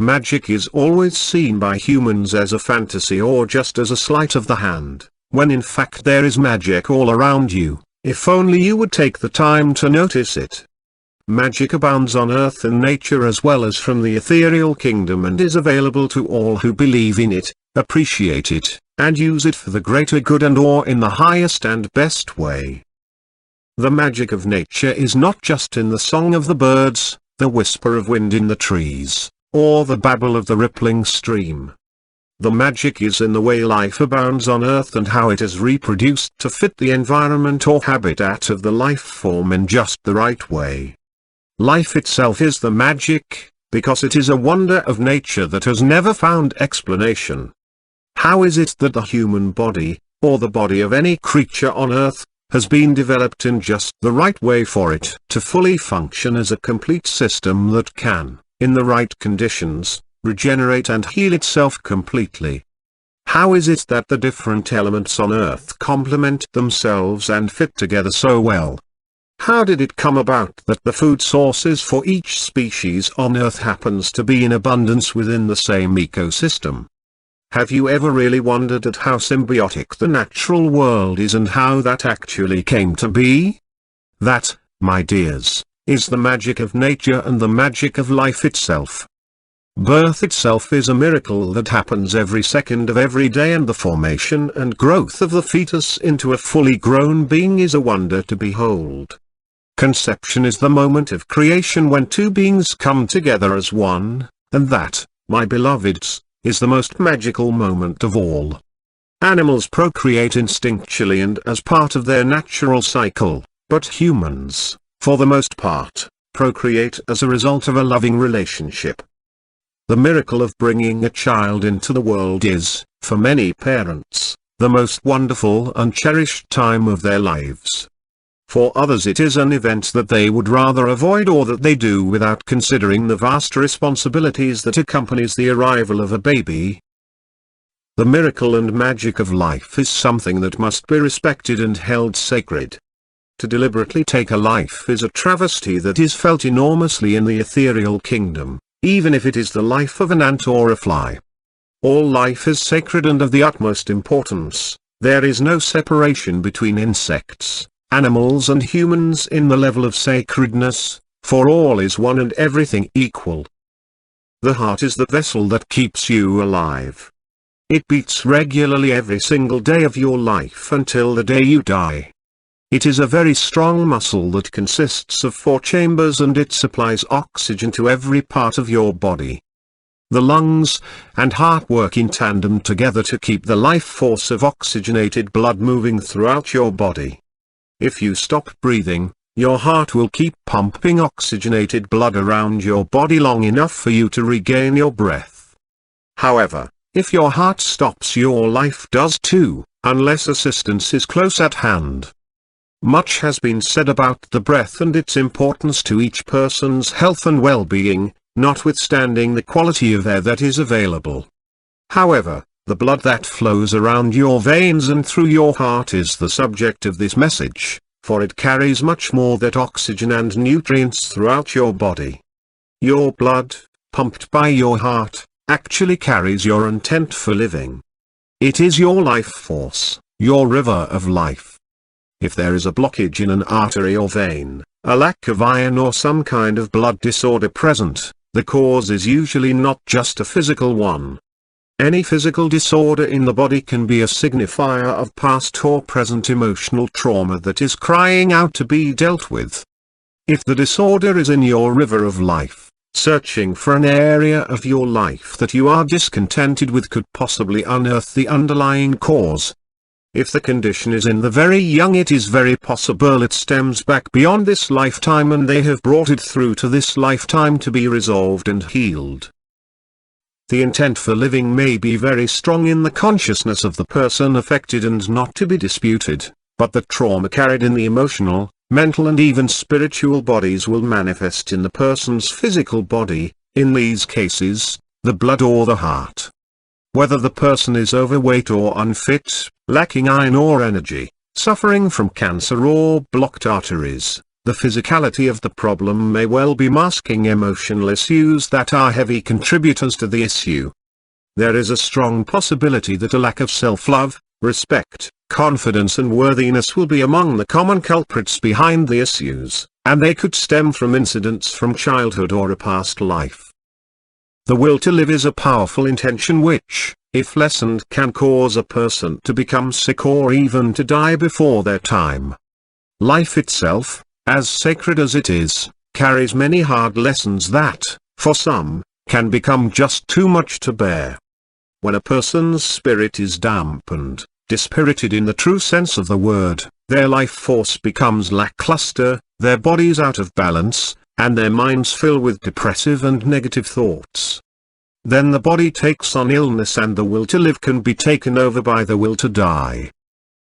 Magic is always seen by humans as a fantasy or just as a sleight of the hand, when in fact there is magic all around you, if only you would take the time to notice it. Magic abounds on earth and nature as well as from the ethereal kingdom and is available to all who believe in it, appreciate it, and use it for the greater good and or in the highest and best way. The magic of nature is not just in the song of the birds, the whisper of wind in the trees, or the babble of the rippling stream. The magic is in the way life abounds on earth and how it is reproduced to fit the environment or habitat of the life form in just the right way. Life itself is the magic, because it is a wonder of nature that has never found explanation. How is it that the human body, or the body of any creature on earth, has been developed in just the right way for it to fully function as a complete system that can, in the right conditions, regenerate and heal itself completely? How is it that the different elements on earth complement themselves and fit together so well? How did it come about that the food sources for each species on Earth happens to be in abundance within the same ecosystem? Have you ever really wondered at how symbiotic the natural world is and how that actually came to be? That, my dears, is the magic of nature and the magic of life itself. Birth itself is a miracle that happens every second of every day, and the formation and growth of the fetus into a fully grown being is a wonder to behold. Conception is the moment of creation when two beings come together as one, and that, my beloveds, is the most magical moment of all. Animals procreate instinctually and as part of their natural cycle, but humans, for the most part, procreate as a result of a loving relationship. The miracle of bringing a child into the world is, for many parents, the most wonderful and cherished time of their lives. For others it is an event that they would rather avoid or that they do without considering the vast responsibilities that accompanies the arrival of a baby. The miracle and magic of life is something that must be respected and held sacred. To deliberately take a life is a travesty that is felt enormously in the ethereal kingdom, even if it is the life of an ant or a fly. All life is sacred and of the utmost importance. There is no separation between insects, animals and humans in the level of sacredness, for all is one and everything equal. The heart is the vessel that keeps you alive. It beats regularly every single day of your life until the day you die. It is a very strong muscle that consists of 4 chambers and it supplies oxygen to every part of your body. The lungs and heart work in tandem together to keep the life force of oxygenated blood moving throughout your body. If you stop breathing, your heart will keep pumping oxygenated blood around your body long enough for you to regain your breath. However, if your heart stops, your life does too, unless assistance is close at hand. Much has been said about the breath and its importance to each person's health and well-being, notwithstanding the quality of air that is available. However, the blood that flows around your veins and through your heart is the subject of this message, for it carries much more than oxygen and nutrients throughout your body. Your blood, pumped by your heart, actually carries your intent for living. It is your life force, your river of life. If there is a blockage in an artery or vein, a lack of iron or some kind of blood disorder present, the cause is usually not just a physical one. Any physical disorder in the body can be a signifier of past or present emotional trauma that is crying out to be dealt with. If the disorder is in your river of life, searching for an area of your life that you are discontented with could possibly unearth the underlying cause. If the condition is in the very young, it is very possible it stems back beyond this lifetime and they have brought it through to this lifetime to be resolved and healed. The intent for living may be very strong in the consciousness of the person affected and not to be disputed, but the trauma carried in the emotional, mental and even spiritual bodies will manifest in the person's physical body, in these cases, the blood or the heart. Whether the person is overweight or unfit, lacking iron or energy, suffering from cancer or blocked arteries, The physicality of the problem may well be masking emotional issues that are heavy contributors to the issue. There is a strong possibility that a lack of self-love, respect, confidence and worthiness will be among the common culprits behind the issues, and they could stem from incidents from childhood or a past life. The will to live is a powerful intention which, if lessened, can cause a person to become sick or even to die before their time. Life itself, as sacred as it is, carries many hard lessons that, for some, can become just too much to bear. When a person's spirit is dampened, dispirited in the true sense of the word, their life force becomes lackluster, their bodies out of balance, and their minds fill with depressive and negative thoughts. Then the body takes on illness and the will to live can be taken over by the will to die.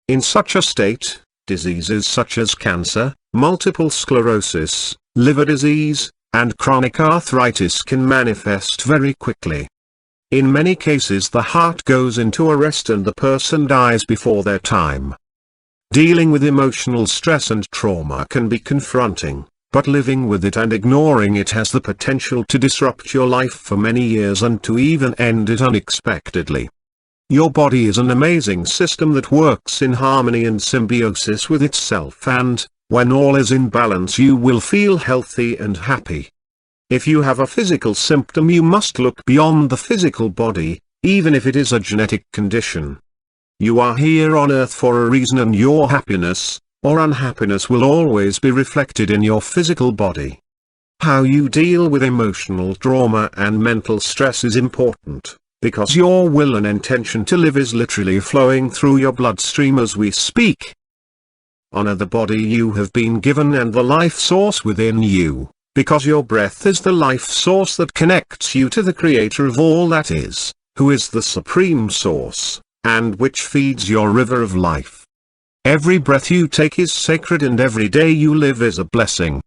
In such a state, diseases such as cancer, multiple sclerosis, liver disease, and chronic arthritis can manifest very quickly. In many cases the heart goes into arrest and the person dies before their time. Dealing with emotional stress and trauma can be confronting, but living with it and ignoring it has the potential to disrupt your life for many years and to even end it unexpectedly. Your body is an amazing system that works in harmony and symbiosis with itself, and, when all is in balance, you will feel healthy and happy. If you have a physical symptom, you must look beyond the physical body, even if it is a genetic condition. You are here on earth for a reason, and your happiness, or unhappiness, will always be reflected in your physical body. How you deal with emotional trauma and mental stress is important, because your will and intention to live is literally flowing through your bloodstream as we speak. Honor the body you have been given and the life source within you, because your breath is the life source that connects you to the Creator of all that is, who is the Supreme Source, and which feeds your river of life. Every breath you take is sacred and every day you live is a blessing.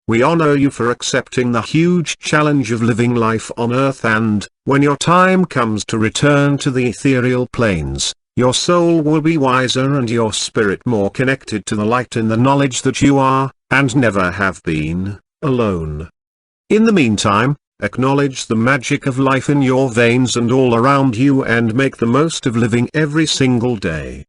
We honor you for accepting the huge challenge of living life on earth, and, when your time comes to return to the ethereal planes, your soul will be wiser and your spirit more connected to the light in the knowledge that you are, and never have been, alone. In the meantime, acknowledge the magic of life in your veins and all around you and make the most of living every single day.